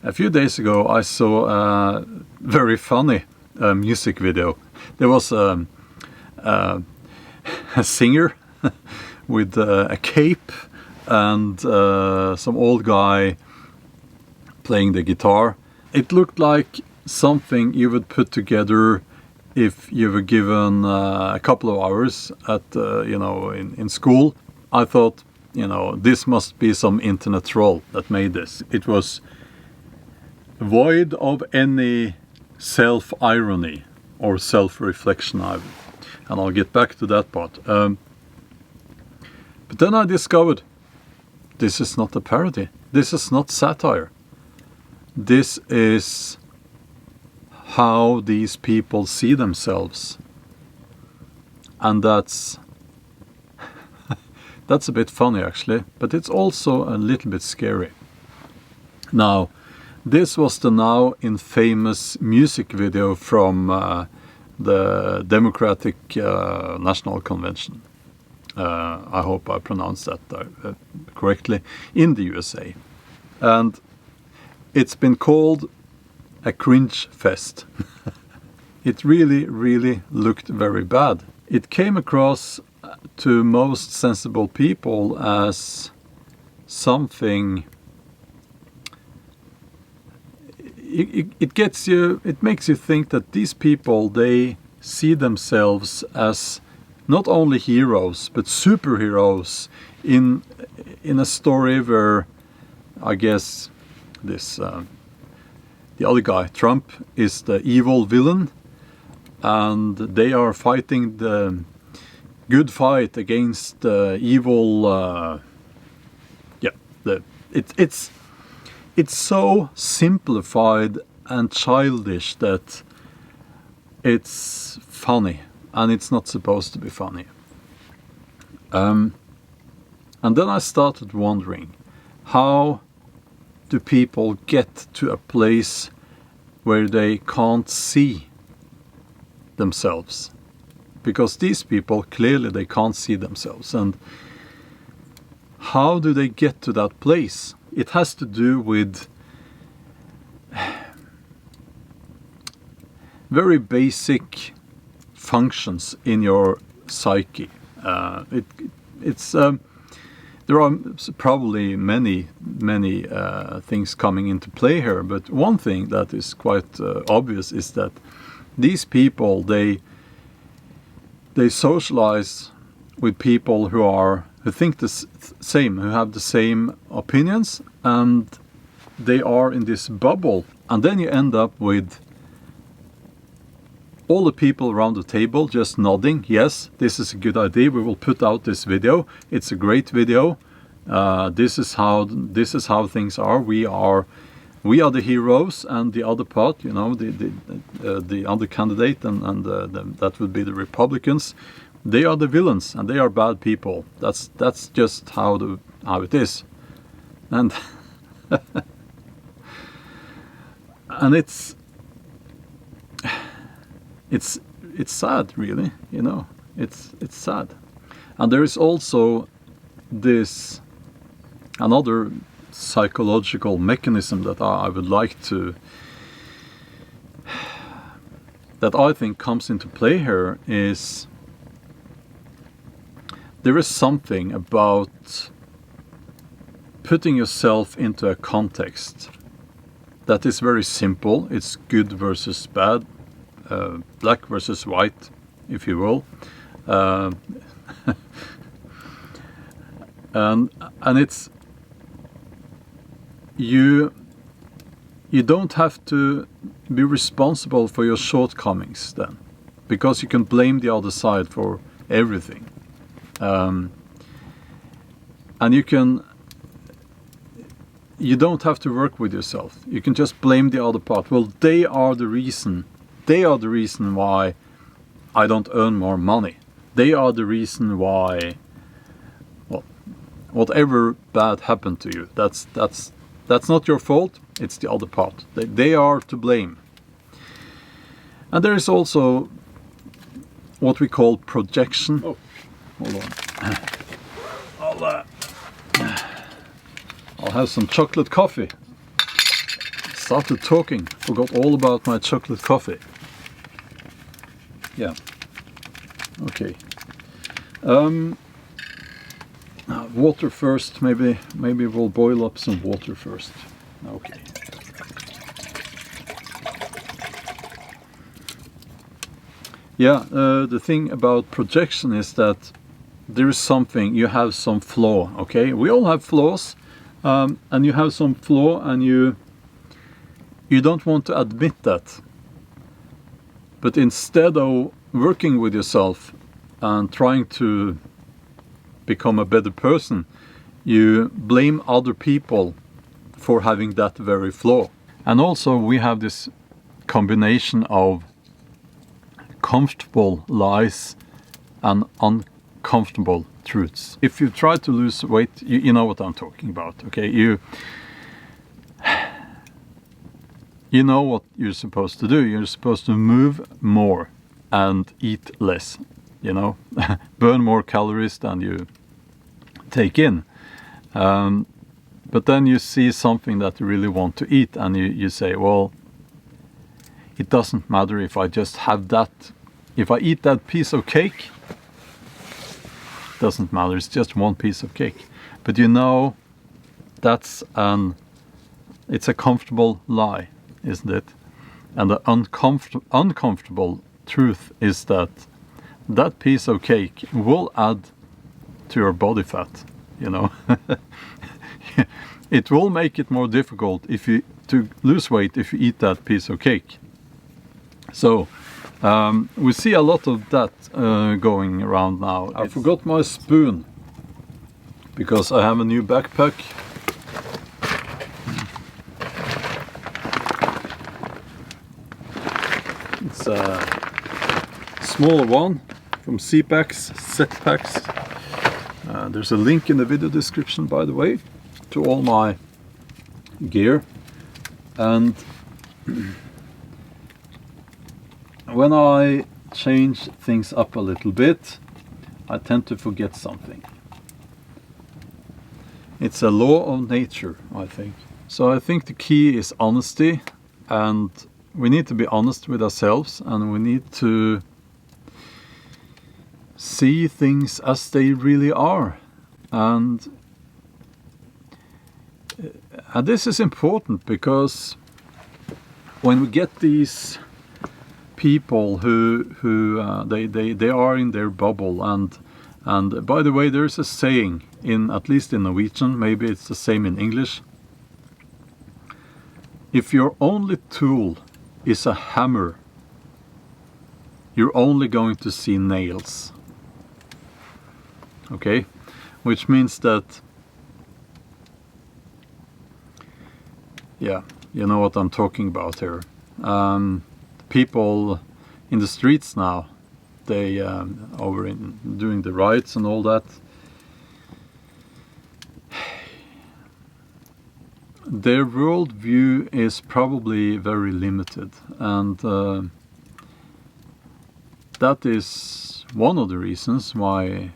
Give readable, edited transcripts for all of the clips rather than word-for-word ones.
A few days ago I saw a very funny music video. There was a singer with a cape and some old guy playing the guitar. It looked like something you would put together if you were given a couple of hours at in school. I thought, this must be some internet troll that made this. It was void of any self-irony or self-reflection, and I'll get back to that part. But then I discovered this is not a parody. This is not satire. This is how these people see themselves. And that's a bit funny actually, but it's also a little bit scary. Now, this was the now infamous music video from the Democratic National Convention. I hope I pronounced that correctly, in the USA. And it's been called a cringe fest. It really, really looked very bad. It came across to most sensible people as something. It makes you think that these people, they see themselves as not only heroes but superheroes in a story where, I guess, this the other guy, Trump, is the evil villain, and they are fighting the good fight against the evil. It's so simplified and childish that it's funny, and it's not supposed to be funny. And then I started wondering, how do people get to a place where they can't see themselves? Because these people, clearly they can't see themselves. And how do they get to that place? It has to do with very basic functions in your psyche. There are probably many things coming into play here, but one thing that is quite obvious is that these people, they socialize with people who think the same, who have the same opinions, and they are in this bubble. And then you end up with all the people around the table just nodding, yes, this is a good idea, we will put out this video, it's a great video, this is how things are, we are the heroes, and the other part, the other candidate and that would be the Republicans, they are the villains and they are bad people. That's just how it is. And and it's sad, really, it's sad. And there is also this another psychological mechanism that I would like to, that I think comes into play here, is there is something about putting yourself into a context that is very simple. It's good versus bad, black versus white, if you will, and it's you don't have to be responsible for your shortcomings then, because you can blame the other side for everything, and you don't have to work with yourself. You can just blame the other part. Well, they are the reason why I don't earn more money. They are the reason why, well, whatever bad happened to you, that's not your fault, it's the other part. They are to blame. And there is also what we call projection. Oh, hold on. I'll have some chocolate coffee. started talking, forgot all about my chocolate coffee. Yeah. Okay. Water first. Maybe we'll boil up some water first. Okay. Yeah. The thing about projection is that there is something. You have some flaw. Okay. We all have flaws, and you have some flaw, and you don't want to admit that. But instead of working with yourself and trying to become a better person, you blame other people for having that very flaw. And also we have this combination of comfortable lies and uncomfortable truths. If you try to lose weight, you know what I'm talking about, okay? You know what you're supposed to do. You're supposed to move more and eat less, you know, burn more calories than you take in. But then you see something that you really want to eat, and you say, well, it doesn't matter if I just have that. If I eat that piece of cake, it doesn't matter. It's just one piece of cake. But you know, it's a comfortable lie, isn't it? And the uncomfortable truth is that that piece of cake will add to your body fat, you know. It will make it more difficult to lose weight if you eat that piece of cake. So we see a lot of that going around now. I forgot my spoon because I have a new backpack. It's a smaller one from Setpacks. There's a link in the video description, by the way, to all my gear. And when I change things up a little bit, I tend to forget something. It's a law of nature, I think. So I think the key is honesty, and we need to be honest with ourselves, and we need to see things as they really are. And this is important because when we get these people who they are in their bubble, and by the way, there's a saying, at least in Norwegian, maybe it's the same in English: if your only tool is a hammer, you're only going to see nails. Okay, which means that, yeah, you know what I'm talking about here. People in the streets now, they doing the riots and all that, their worldview is probably very limited, and that is one of the reasons why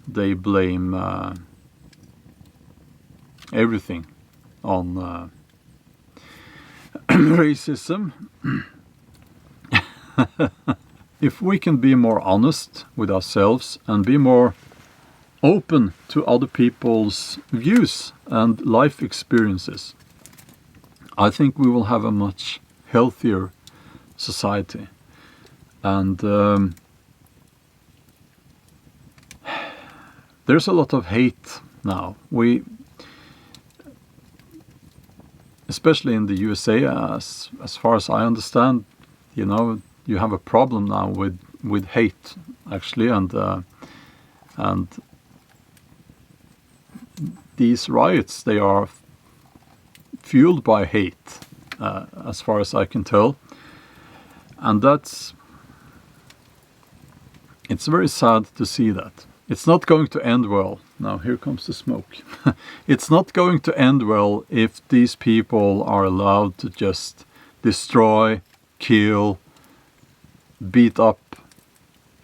they blame everything on racism. If we can be more honest with ourselves and be more open to other people's views and life experiences, I think we will have a much healthier society. And there's a lot of hate now. Especially in the USA, as far as I understand, you know, you have a problem now with hate, actually, and these riots, they are fueled by hate, as far as I can tell, and it's very sad to see that. It's not going to end well. Now here comes the smoke. It's not going to end well if these people are allowed to just destroy, kill, beat up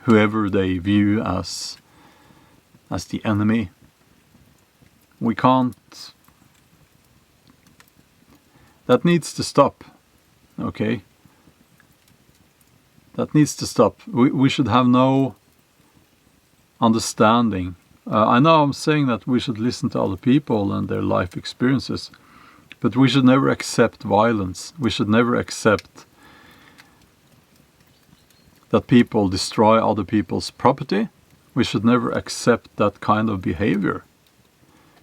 whoever they view as the enemy. We can't. That needs to stop. Okay? That needs to stop. We should have no understanding. I know I'm saying that we should listen to other people and their life experiences, but we should never accept violence. We should never accept that people destroy other people's property. We should never accept that kind of behavior.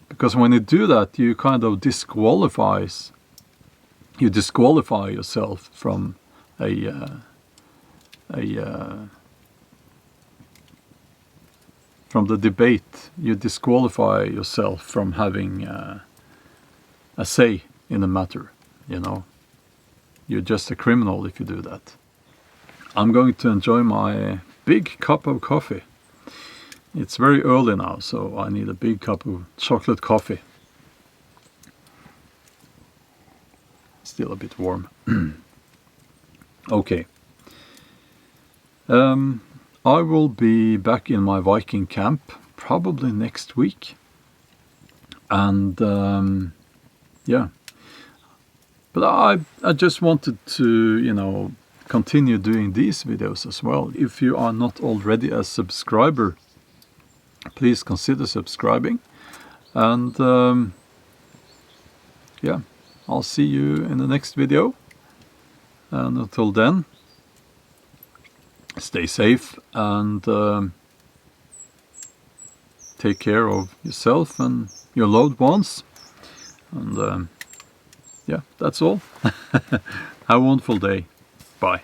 Because when you do that, you kind of disqualify yourself from from the debate. You disqualify yourself from having a say in the matter, you know. You're just a criminal if you do that. I'm going to enjoy my big cup of coffee. It's very early now, so I need a big cup of chocolate coffee. Still a bit warm. Okay. I will be back in my Viking camp probably next week. And yeah. But I just wanted to, you know, continue doing these videos as well. If you are not already a subscriber, please consider subscribing. And yeah, I'll see you in the next video. And until then, stay safe and take care of yourself and your loved ones. And yeah, that's all. Have a wonderful day. Bye.